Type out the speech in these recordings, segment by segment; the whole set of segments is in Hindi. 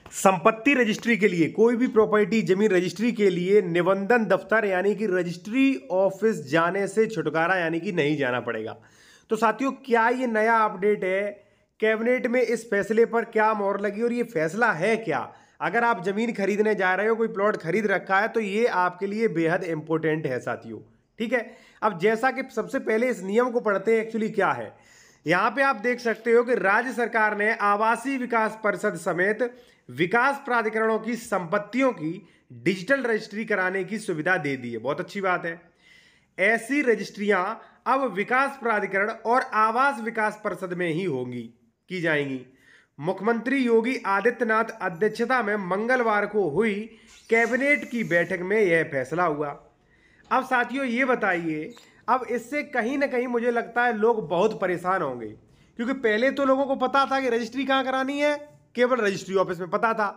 संपत्ति रजिस्ट्री के लिए, कोई भी प्रॉपर्टी जमीन रजिस्ट्री के लिए निबंधन दफ्तर यानी कि रजिस्ट्री ऑफिस जाने से छुटकारा यानी कि नहीं जाना पड़ेगा। तो साथियों, क्या ये नया अपडेट है? कैबिनेट में इस फैसले पर क्या मोहर लगी और ये फैसला है क्या? अगर आप जमीन खरीदने जा रहे हो, कोई प्लॉट खरीद रखा है, तो ये आपके लिए बेहद इंपॉर्टेंट है साथियों। ठीक है, अब जैसा कि सबसे पहले इस नियम को पढ़ते हैं, एक्चुअली क्या है। यहां पे आप देख सकते हो कि राज्य सरकार ने आवासीय विकास परिषद समेत विकास प्राधिकरणों की संपत्तियों की डिजिटल रजिस्ट्री कराने की सुविधा दे दी है। बहुत अच्छी बात है। ऐसी रजिस्ट्रियां अब विकास प्राधिकरण और आवास विकास परिषद में ही होंगी, की जाएंगी। मुख्यमंत्री योगी आदित्यनाथ अध्यक्षता में मंगलवार को हुई कैबिनेट की बैठक में यह फैसला हुआ। अब साथियों ये बताइए, अब इससे कहीं ना कहीं मुझे लगता है लोग बहुत परेशान होंगे, क्योंकि पहले तो लोगों को पता था कि रजिस्ट्री कहाँ करानी है, केवल रजिस्ट्री ऑफिस में पता था।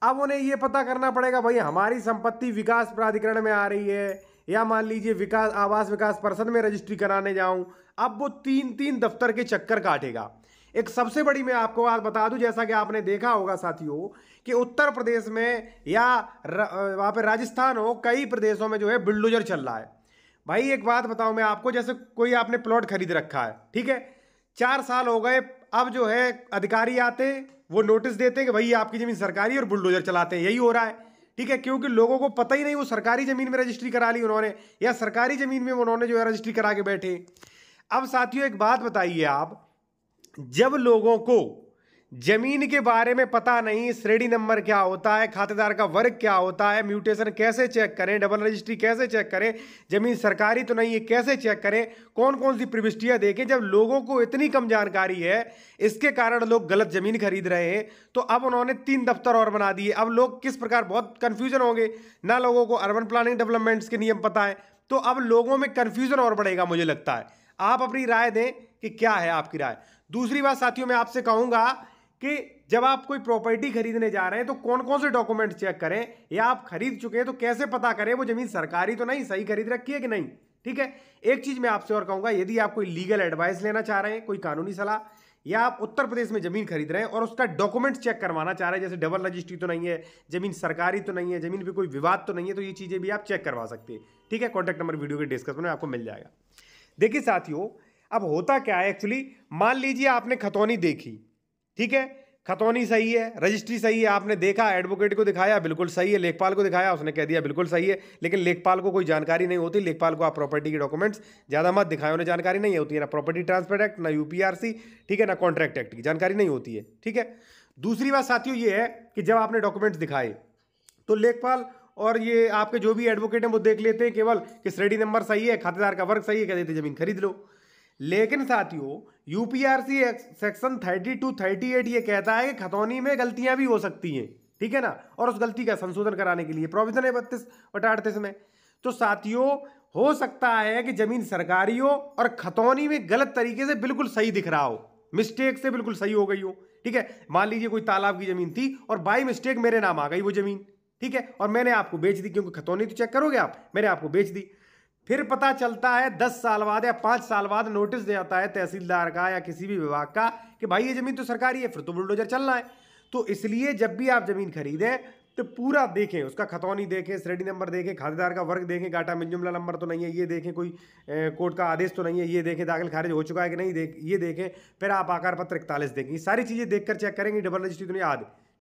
अब उन्हें यह पता करना पड़ेगा भाई हमारी संपत्ति विकास प्राधिकरण में आ रही है या मान लीजिए विकास आवास विकास परिषद में रजिस्ट्री कराने जाऊं। अब वो तीन तीन दफ्तर के चक्कर काटेगा। एक सबसे बड़ी मैं आपको बात बता दूं, जैसा कि आपने देखा होगा साथियों कि उत्तर प्रदेश में या वहां पे राजस्थान हो, कई प्रदेशों में जो है बुलडोजर चल रहा है। भाई एक बात बताऊं मैं आपको, जैसे कोई आपने प्लॉट खरीद रखा है, ठीक है, 4 साल हो गए, अब जो है अधिकारी आते हैं, वो नोटिस देते हैं कि भाई आपकी जमीन सरकारी है और बुलडोजर चलाते हैं। यही हो रहा है, ठीक है, क्योंकि लोगों को पता ही नहीं, वो सरकारी जमीन में रजिस्ट्री करा ली उन्होंने, या सरकारी जमीन में उन्होंने जो है रजिस्ट्री करा के बैठे। अब साथियों एक बात बताइए आप, जब लोगों को जमीन के बारे में पता नहीं, श्रेणी नंबर क्या होता है, खातेदार का वर्ग क्या होता है, म्यूटेशन कैसे चेक करें, डबल रजिस्ट्री कैसे चेक करें, जमीन सरकारी तो नहीं है कैसे चेक करें, कौन कौन सी प्रविष्टियां देखें, जब लोगों को इतनी कम जानकारी है, इसके कारण लोग गलत जमीन खरीद रहे हैं। तो अब उन्होंने 3 दफ्तर और बना दिए। अब लोग किस प्रकार, बहुत कंफ्यूजन होंगे ना, लोगों को अर्बन प्लानिंग डेवलपमेंट्स के नियम पता है, तो अब लोगों में कंफ्यूजन और बढ़ेगा मुझे लगता है। आप अपनी राय दें कि क्या है आपकी राय। दूसरी बात साथियों, मैं आपसे कहूंगा कि जब आप कोई प्रॉपर्टी खरीदने जा रहे हैं तो कौन कौन से डॉक्यूमेंट चेक करें, या आप खरीद चुके हैं तो कैसे पता करें वो जमीन सरकारी तो नहीं, सही खरीद रखी है कि नहीं। ठीक है, एक चीज मैं आपसे और कहूंगा, यदि आप कोई लीगल एडवाइस लेना चाह रहे हैं, कोई कानूनी सलाह, या आप उत्तर प्रदेश में जमीन खरीद रहे हैं और उसका डॉक्यूमेंट चेक करवाना चाह रहे हैं, जैसे डबल रजिस्ट्री तो नहीं है, जमीन सरकारी तो नहीं है, जमीन पे कोई विवाद तो नहीं है, तो ये चीजें भी आप चेक करवा सकते हैं। ठीक है, कॉन्टैक्ट नंबर वीडियो के डिस्क्रिप्शन में आपको मिल जाएगा। देखिए साथियों, अब होता क्या है एक्चुअली, मान लीजिए आपने खतौनी देखी, ठीक है, खतौनी सही है, रजिस्ट्री सही है, आपने देखा, एडवोकेट को दिखाया बिल्कुल सही है, लेखपाल को दिखाया उसने कह दिया बिल्कुल सही है, लेकिन लेखपाल को कोई जानकारी नहीं होती। लेखपाल को आप प्रॉपर्टी के डॉक्यूमेंट्स ज़्यादा मत दिखाएं, उन्हें जानकारी नहीं होती है, ना प्रॉपर्टी ट्रांसफर एक्ट, ना यूपीआरसी, ठीक है, ना कॉन्ट्रैक्ट एक्ट की जानकारी नहीं होती है। ठीक है, दूसरी बात साथियों ये है कि जब आपने डॉक्यूमेंट्स दिखाए तो लेखपाल और ये आपके जो भी एडवोकेट हैं वो देख लेते हैं केवल कि श्रेणी नंबर सही है, खातेदार का वर्ग सही है, कह देते जमीन खरीद लो। लेकिन साथियों यूपीआरसी सेक्शन 32 38 ये कहता है कि खतौनी में गलतियां भी हो सकती हैं, ठीक है ना, और उस गलती का संशोधन कराने के लिए प्रोविजन है 32/38 में। तो साथियों हो सकता है कि जमीन सरकारी हो और खतौनी में गलत तरीके से बिल्कुल सही दिख रहा हो, मिस्टेक से बिल्कुल सही हो गई हो। ठीक है, मान लीजिए कोई तालाब की जमीन थी और बाई मिस्टेक मेरे नाम आ गई वो जमीन, ठीक है, और मैंने आपको बेच दी, क्योंकि खतौनी तो चेक करोगे आप, मैंने आपको बेच दी। फिर पता चलता है 10 साल बाद या 5 साल बाद नोटिस दे आता है तहसीलदार का या किसी भी विभाग का कि भाई ये जमीन तो सरकारी है, फिर तो बुलडोजर चलना है। तो इसलिए जब भी आप जमीन खरीदें तो पूरा देखें, उसका खतौनी देखें, श्रेणी नंबर देखें, खातेदार का वर्ग देखें, गाटा मिंजुमला नंबर तो नहीं है ये देखें, कोई कोर्ट का आदेश तो नहीं है ये देखें, दाखिल खारिज हो चुका है कि नहीं ये देखें, फिर आप आकार पत्र 41 देखें। ये सारी चीज़ें देखकर चेक करेंगे, डबल रजिस्ट्री तो नहीं।